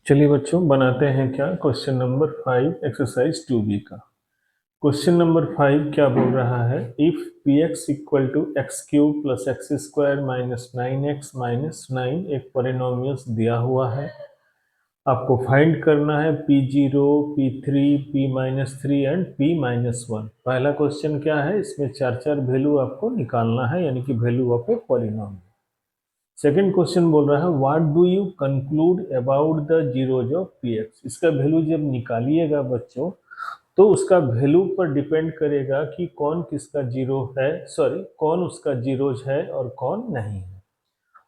चलिए बच्चों बनाते हैं क्या क्वेश्चन नंबर 5 एक्सरसाइज 2b का। क्वेश्चन नंबर 5 क्या बोल रहा है, if p x equal to x cube plus x square minus 9x minus 9 एक पॉलिनोमियल्स दिया हुआ है। आपको फाइंड करना है p0, p3, p-3 and p-1। पहला क्वेश्चन क्या है, इसमें चार चार वैल्यू आपको निकालना है, यानी कि value of a polynomial. Second question बोल रहा है what do you conclude about the zeros of P x. इसका वैल्यू जब निकालिएगा बच्चों तो उसका वैल्यू पर डिपेंड करेगा कि कौन किसका जीरो है, कौन उसका जीरोज है और कौन नहीं है।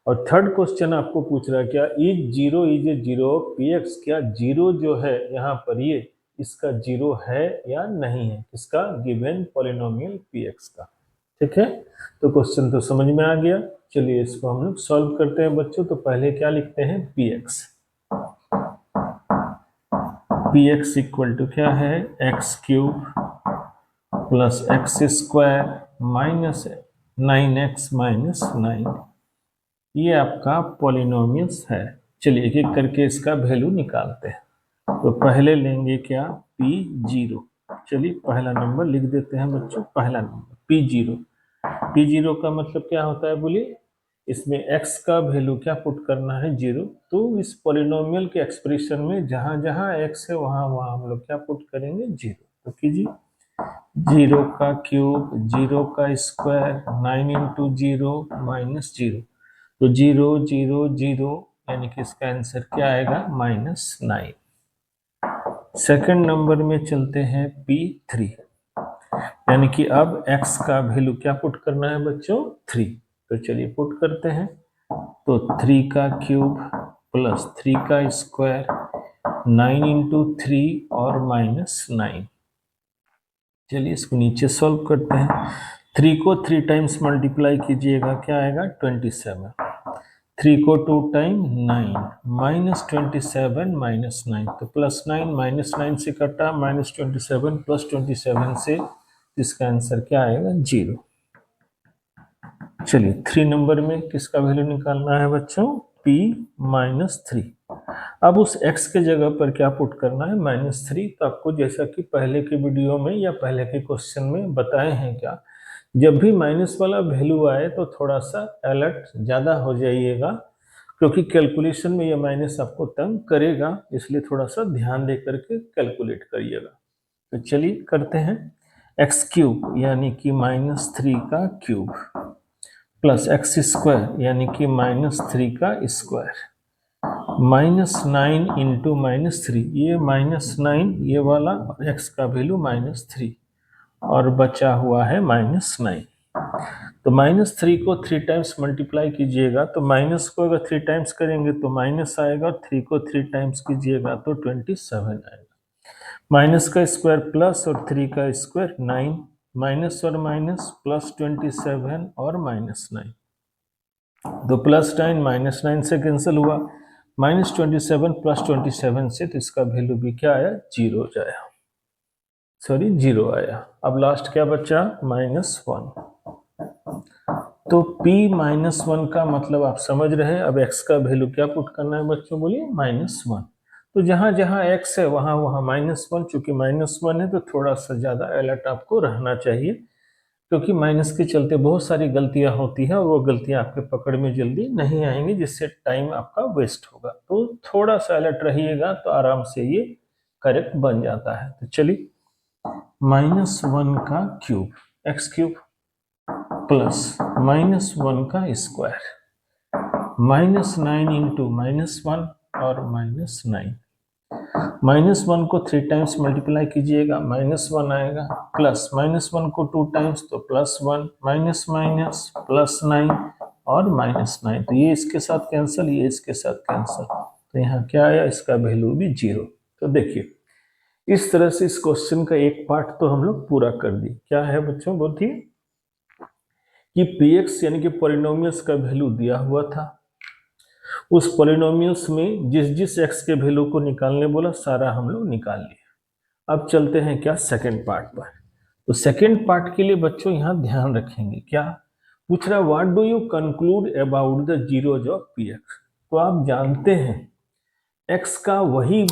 और थर्ड क्वेश्चन आपको पूछ रहा है क्या is zero is a zero of P x, क्या जीरो जो है यहाँ पर ये इसका जीरो है या नहीं है, किसका गिवन पॉलिनोमियल पी एक्स का। ठीक है, तो क्वेश्चन तो समझ में आ गया। चलिए इसको हम लोग सॉल्व करते हैं बच्चों। तो पहले क्या लिखते हैं, p x. P x equal to क्या है, x cube plus x square minus 9x minus 9। ये आपका पॉलिनोमियल्स है। चलिए एक एक करके इसका वैल्यू निकालते हैं। तो पहले लेंगे क्या, p0। चलिए पहला नंबर लिख देते हैं बच्चों, पहला नंबर p0। p0 का मतलब क्या होता है बोलिए, इसमें x का वैल्यू क्या पुट करना है, 0। तो इस पॉलिनोमियल के एक्सप्रेशन में जहां जहां x है वहां वहां हम लोग क्या पुट करेंगे, 0। तो कीजिए 0 का क्यूब, 0 का स्क्वायर, 9 इंटू 0 माइनस 0। तो 0 0 0 यानी कि इसका आंसर क्या आएगा, -9। सेकंड नंबर में चलते हैं p3, यानी कि अब x का वैल्यू क्या पुट करना है बच्चों, 3। तो चलिए पुट करते हैं। तो 3 का क्यूब प्लस 3 का स्क्वायर, 9 इंटू 3 और -9। चलिए इसको नीचे सॉल्व करते हैं। 3 को 3 टाइम्स मल्टीप्लाई कीजिएगा, क्या आएगा 27। 3 को 2 टाइम 9, -27 -9। तो +9 -9 से कटा, -27 +27 से इसका आंसर क्या आएगा, 0। चलिए 3 नंबर में किसका वैल्यू निकालना है बच्चों, p-3। अब उस x के जगह पर क्या पुट करना है, -3। तो आपको जैसा कि पहले के वीडियो में या पहले के क्वेश्चन में बताए हैं क्या, जब भी माइनस वाला वैल्यू आए तो थोड़ा सा अलर्ट ज़्यादा हो जाइएगा, क्योंकि कैलकुलेशन में ये माइनस आपको तंग करेगा, इसलिए थोड़ा सा ध्यान दे करके कैलकुलेट करिएगा। तो चलिए करते हैं। एक्स क्यूब यानी कि -3 का क्यूब प्लस एक्स स्क्वायर यानी कि -3 का स्क्वायर, -9 इंटू -3, ये -9 ये वाला, और एक्स का वैल्यू -3 और बचा हुआ है -9। तो -3 को 3 टाइम्स मल्टीप्लाई कीजिएगा, तो माइनस को अगर 3 टाइम्स करेंगे तो माइनस आएगा, और 3 को 3 टाइम्स कीजिएगा तो 27 आएगा। माइनस का स्क्वायर प्लस और 3 का स्क्वायर 9, माइनस और माइनस प्लस 27 और -9। तो +9 -9 से कैंसिल हुआ, -27 + 27 से, तो इसका वैल्यू भी क्या आया, 0 आया, 0 आया। अब लास्ट क्या बचा, -1। तो p-1 का मतलब आप समझ रहे हैं। अब x का वैल्यू क्या पुट करना है बच्चों, बोलिए -1। तो जहां जहां x है वहां वहां -1। चूंकि -1 है तो थोड़ा सा ज्यादा अलर्ट आपको रहना चाहिए, क्योंकि माइनस के चलते बहुत सारी गलतियां होती हैं और वो गलतियां आपके पकड़ में जल्दी नहीं आएंगी, जिससे टाइम आपका वेस्ट होगा। तो थोड़ा सा अलर्ट रहिएगा तो आराम से ये करेक्ट बन जाता है। तो चलिए -1 का क्यूब, एक्स क्यूब प्लस -1 का स्क्वायर, -9 इंटू -1 और -9। -1 को 3 टाइम्स मल्टीप्लाई कीजिएगा, -1 आएगा, प्लस -1 को 2 टाइम्स तो +1, माइनस माइनस +9 और -9। तो ये इसके साथ कैंसिल, ये इसके साथ कैंसिल, तो यहाँ क्या आया, इसका वैल्यू भी 0। तो देखिए इस तरह से इस क्वेश्चन का एक पार्ट तो हम लोग पूरा कर दी। क्या है बच्चों, बोलिए कि px यानी कि पॉलिनोमियल्स का वैल्यू दिया हुआ था, उस पॉलिनोमियल्स में जिस जिस x के वैल्यू को निकालने बोला सारा हम लोग निकाल लिए। अब चलते हैं क्या, सेकंड पार्ट पर। तो सेकंड पार्ट के लिए बच्चों यहाँ ध्यान रखेंगे, क्या पूछ रहा है, what do you conclude about the zeros of px। तो आप जानते हैं x का वही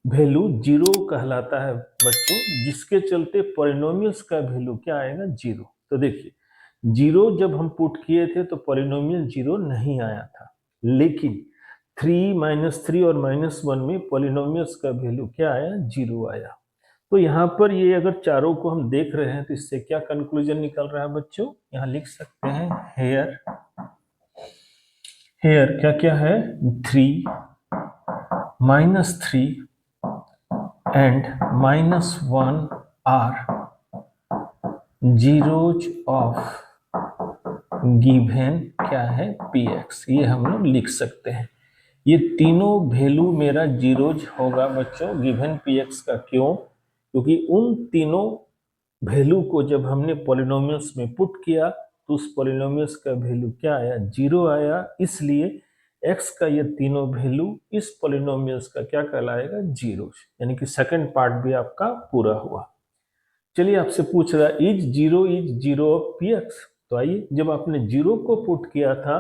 वैल्यू जीरो कहलाता है बच्चों, जिसके चलते पॉलिनोमियल्स का वैल्यू क्या आएगा, जीरो। तो देखिए जीरो जब हम पुट किए थे तो पॉलिनोमियल जीरो नहीं आया था, लेकिन 3 -3 और -1 में पॉलिनोमियल्स का वैल्यू क्या आया, जीरो आया। तो यहाँ पर ये अगर चारों को हम देख रहे हैं तो इससे क्या कंक्लूजन निकल रहा है बच्चों, यहाँ लिख सकते हैं हेयर, हेयर क्या क्या है, 3 -3 and -1 are zeros of given क्या है, px। ये हम लोग लिख सकते हैं। ये तीनों वैल्यू मेरा जीरोज होगा बच्चों गिवन px का। क्यों, क्योंकि उन तीनों वैल्यू को जब हमने पॉलिनोमियल्स में पुट किया तो उस पॉलिनोमियल्स का वैल्यू क्या आया, जीरो आया। इसलिए x का ये तीनों वैल्यू इस पॉलिनोमियल्स का क्या कहलाएगा, जीरो। यानी कि सेकंड पार्ट भी आपका पूरा हुआ। चलिए आपसे पूछ रहा है इज जीरो ऑफ px। तो आइए, जब आपने जीरो को पुट किया था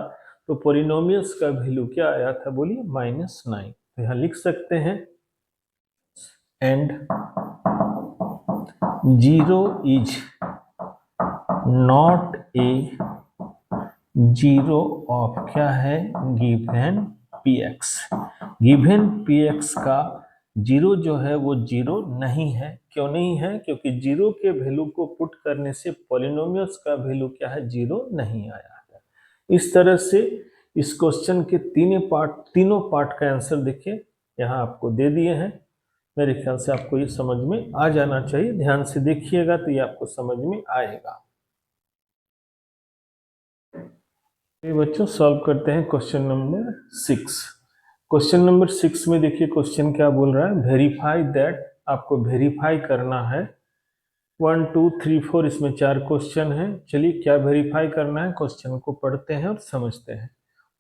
तो पॉलिनोमियल्स का वैल्यू क्या आया था, बोलिए -9। तो यहाँ लिख सकते हैं and zero is not a zero of क्या है, गिवन px। गिवन px का जीरो जो है वो जीरो नहीं है। क्यों नहीं है, क्योंकि जीरो के वैल्यू को पुट करने से पॉलिनोमियल्स का वैल्यू क्या है, जीरो नहीं आया है। इस तरह से इस क्वेश्चन के तीनों पार्ट का आंसर देखिए यहाँ आपको दे दिए हैं। मेरे ख्याल से आपको ये समझ में आ जाना चाहिए, ध्यान से देखिएगा तो ये आपको समझ में आएगा। ये बच्चों सॉल्व करते हैं क्वेश्चन नंबर 6। क्वेश्चन नंबर 6 में देखिए क्वेश्चन क्या बोल रहा है, वेरीफाई दैट। आपको वेरीफाई करना है 1 2 3 4, इसमें 4 क्वेश्चन है। चलिए क्या वेरीफाई करना है, क्वेश्चन को पढ़ते हैं और समझते हैं।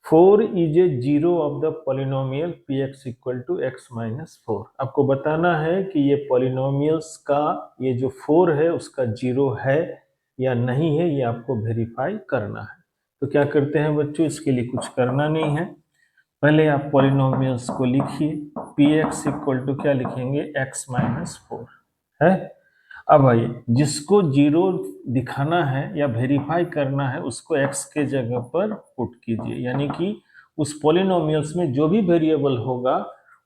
4 is a zero of the polynomial px equal to x -4। आपको बताना है कि ये पॉलिनोमियल्स का ये जो 4 है उसका जीरो है या नहीं है, ये आपको वेरीफाई करना है। तो क्या करते हैं बच्चों, इसके लिए कुछ करना नहीं है। पहले आप पॉलिनोमियल्स को लिखिए, px इक्वल टू क्या लिखेंगे, x -4 है। अब आइए, जिसको जीरो दिखाना है या वेरीफाई करना है उसको x के जगह पर पुट कीजिए। यानी कि उस पॉलिनोमियल्स में जो भी वेरिएबल होगा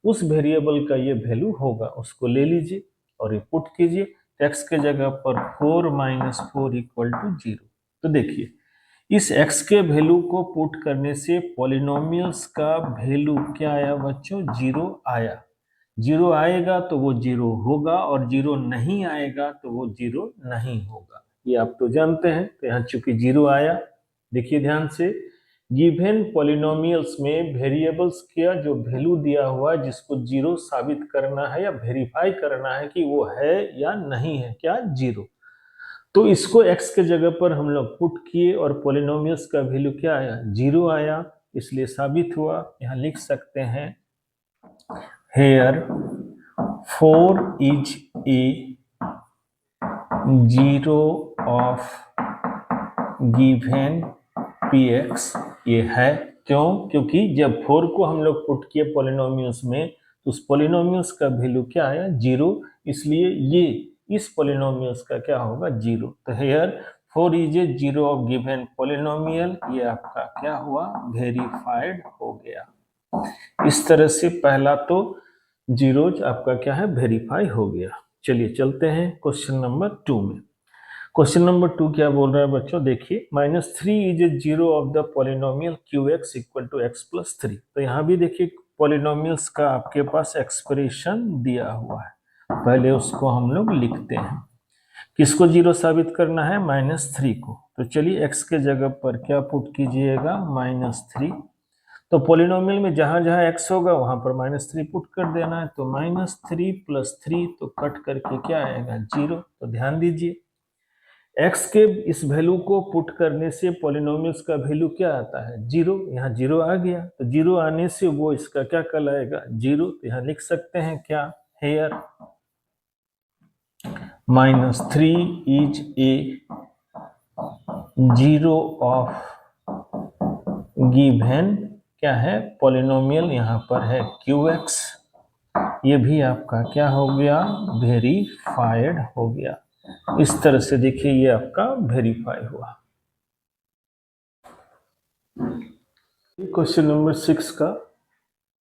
उस वेरिएबल का ये वैल्यू होगा, उसको ले लीजिए और ये पुट कीजिए। x के जगह पर 4 -4 इक्वल टू 0। तो देखिए इस x के वैल्यू को पुट करने से पॉलिनोमियल्स का वैल्यू क्या आया बच्चों, जीरो आया। जीरो आएगा तो वो जीरो होगा और जीरो नहीं आएगा तो वो जीरो नहीं होगा, ये आप तो जानते हैं। तो यहाँ चूंकि जीरो आया, देखिए ध्यान से, गिवन पॉलिनोमियल्स में वेरिएबल्स का जो वैल्यू दिया हुआ है जिसको जीरो साबित करना है या वेरीफाई करना है कि वो है या नहीं है, क्या जीरो। तो इसको x के जगह पर हम लोग पुट किए और पॉलिनोमियल्स का वैल्यू क्या आया, जीरो आया, इसलिए साबित हुआ। यहाँ लिख सकते हैं here 4 is a zero of given px। ये है क्यों, क्योंकि जब 4 को हम लोग पुट किए पॉलिनोमियल्स में तो उस पॉलिनोमियल्स का वैल्यू क्या आया, जीरो। इसलिए ये इस पॉलिनोमियल्स का क्या होगा, जीरो। तो here 4 is a zero of given polynomial, ये आपका क्या हुआ, वेरीफाइड हो गया। इस तरह से पहला तो जीरोज आपका क्या है, वेरीफाई हो गया। चलिए चलते हैं क्वेश्चन नंबर 2 में। क्वेश्चन नंबर 2 क्या बोल रहा है बच्चों, देखिए -3 is a zero of the polynomial qx equal to x + 3। तो यहाँ भी देखिए पॉलिनोमियल्स का आपके पास एक्सप्रेशन दिया हुआ है, पहले उसको हम लोग लिखते हैं। किसको जीरो साबित करना है, -3 को। तो चलिए x के जगह पर क्या पुट कीजिएगा, -3। तो पॉलिनोमियल में जहां जहां x होगा वहां पर -3 पुट कर देना है। तो -3 + 3 तो कट करके क्या आएगा, जीरो। तो ध्यान दीजिए x के इस वैल्यू को पुट करने से पॉलिनोमियल्स का वैल्यू क्या आता है, जीरो। यहाँ जीरो आ गया तो जीरो आने से वो इसका क्या कहलाएगा, जीरो। तो यहाँ लिख सकते हैं क्या, here -3 is a zero of given क्या है, पॉलिनोमियल यहाँ पर है qx। ये भी आपका क्या हो गया, वेरीफाइड हो गया। इस तरह से देखिए ये आपका वेरीफाई हुआ। क्वेश्चन नंबर 6 का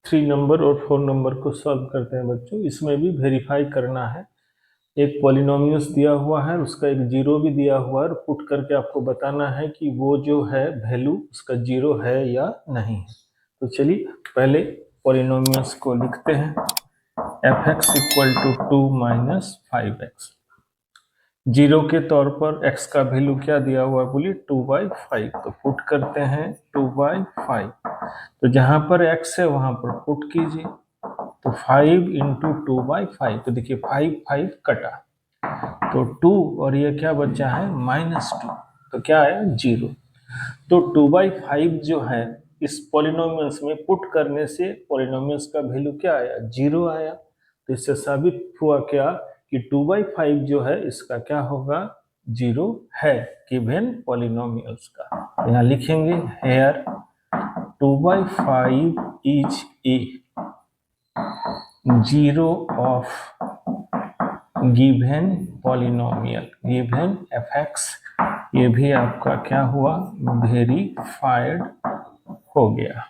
3 नंबर और 4 नंबर को सॉल्व करते हैं बच्चों। इसमें भी वेरीफाई करना है। एक पॉलिनोमियस दिया हुआ है, उसका एक जीरो भी दिया हुआ है, और पुट करके आपको बताना है कि वो जो है वैल्यू उसका जीरो है या नहीं है। तो चलिए पहले पॉलिनोमियस को लिखते हैं। f(x) = 2 - 5x। जीरो के तौर पर x का वैल्यू क्या दिया हुआ है, बोलिए 2/5। तो पुट करते हैं 2/5। तो जहां पर x है वहां पर पुट कीजिए। तो 5 × 2/5, तो देखिए 5 5 कटा, तो 2 और ये क्या बचा है -2, तो क्या आया 0। तो 2/5 जो है इस पॉलिनोमियल्स में पुट करने से पॉलिनोमियल्स का वैल्यू क्या आया, 0 आया। तो इससे साबित हुआ क्या कि 2/5 जो है इसका क्या होगा, 0 है गिवन पॉलिनोमियल्स का। यहाँ लिखेंगे here 2/5 is a zero of given polynomial given f(x). ये भी आपका क्या हुआ, वेरीफाइड हो गया।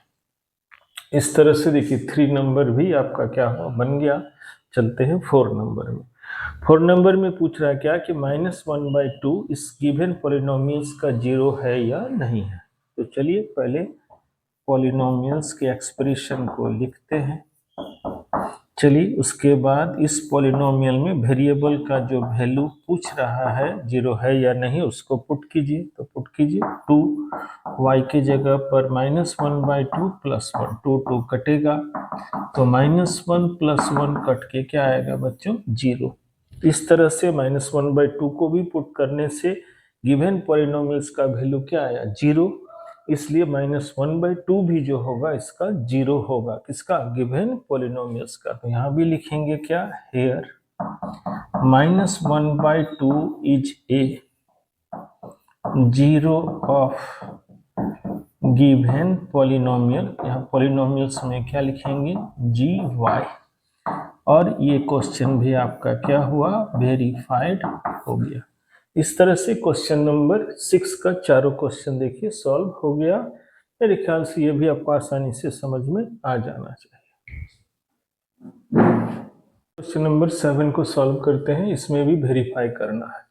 इस तरह से देखिए 3 नंबर भी आपका क्या हुआ, बन गया। चलते हैं 4 नंबर में। 4 नंबर में पूछ रहा है क्या कि -1/2 इस गिवन पॉलिनोमियल्स का जीरो है या नहीं है। तो चलिए पहले पॉलिनोमियल्स के एक्सप्रेशन को लिखते हैं। चलिए उसके बाद इस पॉलिनोमियल में वेरिएबल का जो वैल्यू पूछ रहा है जीरो है या नहीं उसको पुट कीजिए। तो पुट कीजिए 2y के जगह पर -1/2 + 1, 2 2 कटेगा, तो -1 + 1 कट के क्या आएगा बच्चों, 0। इस तरह से -1/2 को भी पुट करने से गिवन पॉलिनोमियल्स का वैल्यू क्या आया, 0। इसलिए -1/2 भी जो होगा इसका 0 होगा, किसका, गिवन पॉलिनोमियल्स का। तो यहाँ भी लिखेंगे क्या, here -1/2 is a zero of given polynomial. यहाँ पॉलिनोमियल्स में क्या लिखेंगे, GY। और ये क्वेश्चन भी आपका क्या हुआ, वेरीफाइड हो गया। इस तरह से क्वेश्चन नंबर 6 का चारों क्वेश्चन देखिए सॉल्व हो गया। मेरे ख्याल से ये भी आपको आसानी से समझ में आ जाना चाहिए। क्वेश्चन नंबर 7 को सॉल्व करते हैं। इसमें भी वेरीफाई करना है।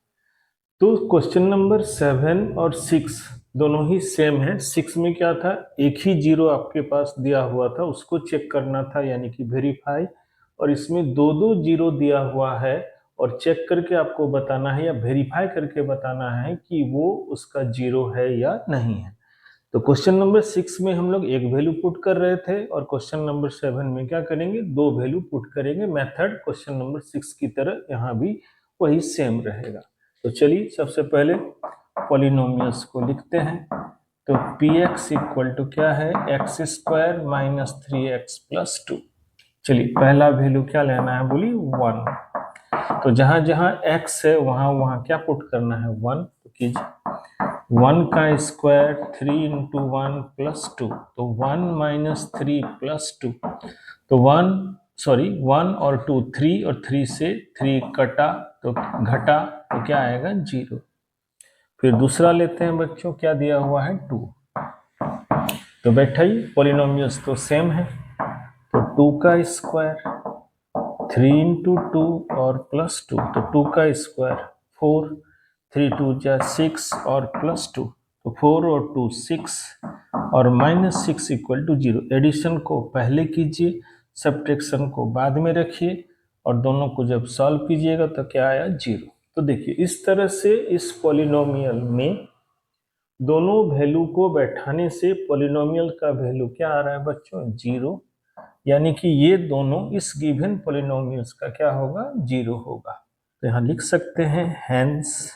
तो क्वेश्चन नंबर 7 और 6 दोनों ही सेम है। 6 में क्या था, एक ही जीरो आपके पास दिया हुआ था, उसको चेक करना था यानी कि वेरीफाई। और इसमें दो दो जीरो दिया हुआ है और चेक करके आपको बताना है या वेरीफाई करके बताना है कि वो उसका जीरो है या नहीं है। तो क्वेश्चन नंबर 6 में हम लोग एक वैल्यू पुट कर रहे थे और क्वेश्चन नंबर 7 में क्या करेंगे, दो वैल्यू पुट करेंगे। मेथड क्वेश्चन नंबर 6 की तरह यहाँ भी वही सेम रहेगा। तो चलिए सबसे पहले पॉलिनोमियल्स को लिखते हैं। तो px = क्या है, x² - 3x + 2। चलिए पहला वैल्यू क्या लेना है, बोलिए 1। तो जहां जहां x है वहां वहां क्या पुट करना है, 1। तो कीजिए 1 का स्क्वायर 3 × 1 + 2, तो 1 - 3 + 2। तो 1 और 2, 3 और 3 से 3 कटा तो घटा, तो क्या आएगा, 0। फिर दूसरा लेते हैं बच्चों, क्या दिया हुआ है, 2। तो बैठा ही पॉलिनोमियल्स तो सेम है। तो 2 का स्क्वायर 3 × 2 और +2, तो 2 का स्क्वायर 4, 3 2 जा 6 और +2, तो 4 और 2 6 और -6 = 0। एडिशन को पहले कीजिए, सब्ट्रैक्शन को बाद में रखिए और दोनों को जब सॉल्व कीजिएगा तो क्या आया, 0। तो देखिए इस तरह से इस पॉलिनोमियल में दोनों वैल्यू को बैठाने से पॉलिनोमियल का वैल्यू क्या आ रहा है बच्चों, 0। यानी कि ये दोनों इस गिवन पॉलिनोमियल्स का क्या होगा, 0 होगा। तो यहाँ लिख सकते हैं hence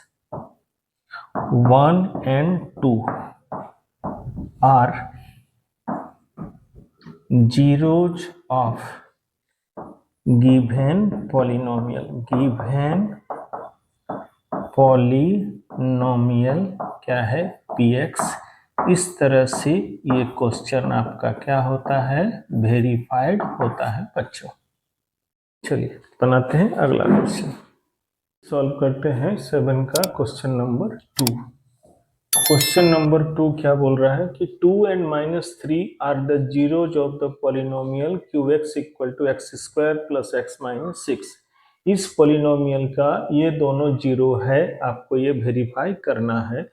1 and 2 are zeros of given polynomial क्या है, px। इस तरह से ये क्वेश्चन आपका क्या होता है, वेरीफाइड होता है बच्चों। चलिए बनाते हैं अगला क्वेश्चन। सॉल्व करते हैं 7 का क्वेश्चन नंबर 2। क्वेश्चन नंबर 2 क्या बोल रहा है कि 2 and -3 are the zeros of the polynomial qx equal to x square plus x minus 6। इस पॉलिनोमियल का ये दोनों जीरो है, आपको ये वेरीफाई करना है।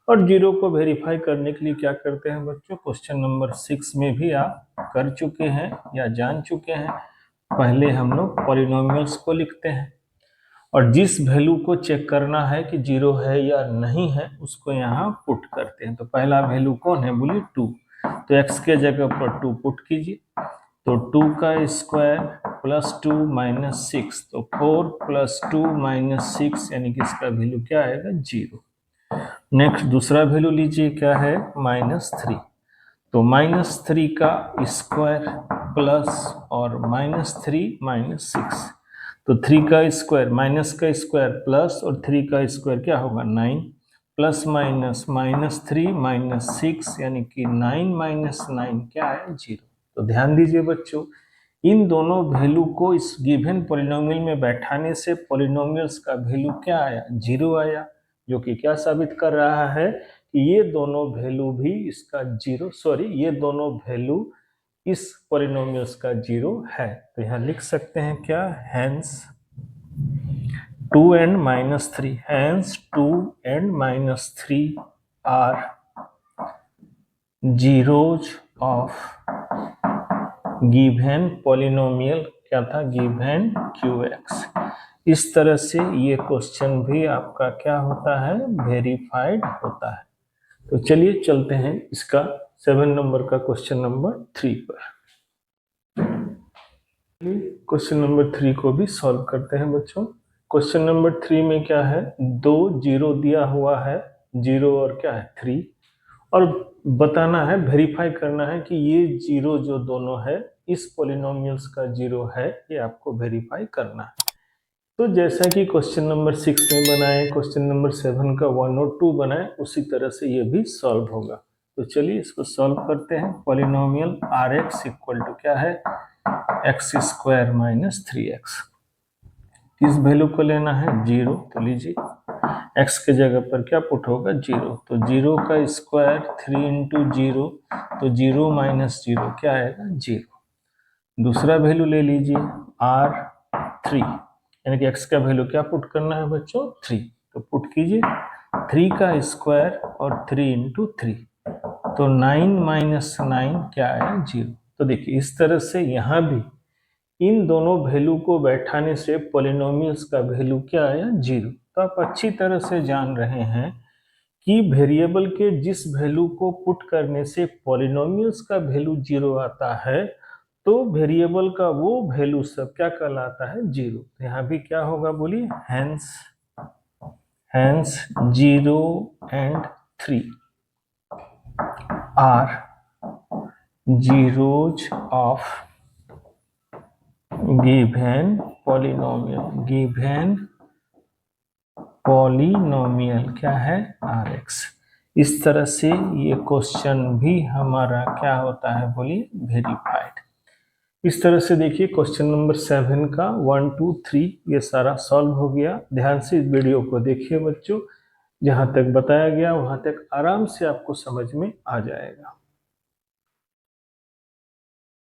और जीरो को वेरीफाई करने के लिए क्या करते हैं बच्चों, क्वेश्चन नंबर 6 में भी आप कर चुके हैं या जान चुके हैं। पहले हम लोग पॉलिनोमियल्स को लिखते हैं और जिस वैल्यू को चेक करना है कि जीरो है या नहीं है उसको यहाँ पुट करते हैं। तो पहला वैल्यू कौन है, बोलिए 2। तो x के जगह पर 2 पुट कीजिए, तो 2 का स्क्वायर प्लस 2 माइनस 6, तो 4 प्लस 2 माइनस 6 यानी कि इसका वैल्यू क्या आएगा, 0। नेक्स्ट दूसरा वैल्यू लीजिए, क्या है, -3। तो -3 का स्क्वायर प्लस और -3 माइनस 6, तो 3 का स्क्वायर माइनस का स्क्वायर प्लस और 3 का स्क्वायर क्या होगा, 9, प्लस माइनस -3 माइनस 6 यानी कि 9 माइनस 9 क्या है, 0। तो ध्यान दीजिए बच्चों, इन दोनों वैल्यू को इस गिवन पॉलिनोमियल में बैठाने से पॉलिनोमियल्स का वैल्यू क्या आया, 0 आया, जो कि क्या साबित कर रहा है कि ये दोनों वैल्यू भी इसका ये दोनों वैल्यू इस पॉलिनोमियल्स का 0 है। तो यहाँ लिख सकते हैं क्या, hence 2 and -3, hence 2 and -3 are zeros of given polynomial, क्या था, गिवन QX। इस तरह से ये क्वेश्चन भी आपका क्या होता है, वेरीफाइड होता है। तो चलिए चलते हैं इसका 7 नंबर का क्वेश्चन नंबर 3 पर। क्वेश्चन नंबर 3 को भी सॉल्व करते हैं बच्चों। क्वेश्चन नंबर 3 में क्या है, 2 जीरो दिया हुआ है, 0 और क्या है 3, और बताना है, वेरीफाई करना है कि ये जीरो जो दोनों है इस पॉलिनोमियल्स का 0 है, ये आपको वेरीफाई करना है। तो जैसा कि क्वेश्चन नंबर 6 में बनाए, क्वेश्चन नंबर 7 का 1 और 2 बनाए, उसी तरह से ये भी सॉल्व होगा। तो चलिए इसको सॉल्व करते हैं। पॉलिनोमियल Rx इक्वल टू क्या है, एक्स स्क्वायर माइनस 3x। किस वैल्यू को लेना है, 0। तो लीजिए x के जगह पर क्या पुट होगा, 0। तो 0 का स्क्वायर 3 इंटू 0, तो 0 माइनस 0 क्या आएगा, 0। दूसरा वैल्यू ले लीजिए R3, यानी कि x का वैल्यू क्या पुट करना है बच्चों, 3। तो पुट कीजिए 3 का स्क्वायर और 3 इंटू 3, तो 9 माइनस 9 क्या आया, 0। तो देखिए इस तरह से यहाँ भी इन दोनों वैल्यू को बैठाने से पॉलिनोमियल्स का वैल्यू क्या आया, 0। तो आप अच्छी तरह से जान रहे हैं कि वेरिएबल के जिस वैल्यू को पुट करने से पॉलिनोमियल्स का वैल्यू 0 आता है, तो वेरिएबल का वो वैल्यू सब क्या कहलाता है, 0। तो यहाँ भी क्या होगा, बोलिए, hence 0 and 3 are zeros of given polynomial क्या है, Rx। इस तरह से ये क्वेश्चन भी हमारा क्या होता है, बोलिए, वेरीफाइड। इस तरह से देखिए क्वेश्चन नंबर 7 का 1 2 3 ये सारा सॉल्व हो गया। ध्यान से इस वीडियो को देखिए बच्चों, जहाँ तक बताया गया वहाँ तक आराम से आपको समझ में आ जाएगा।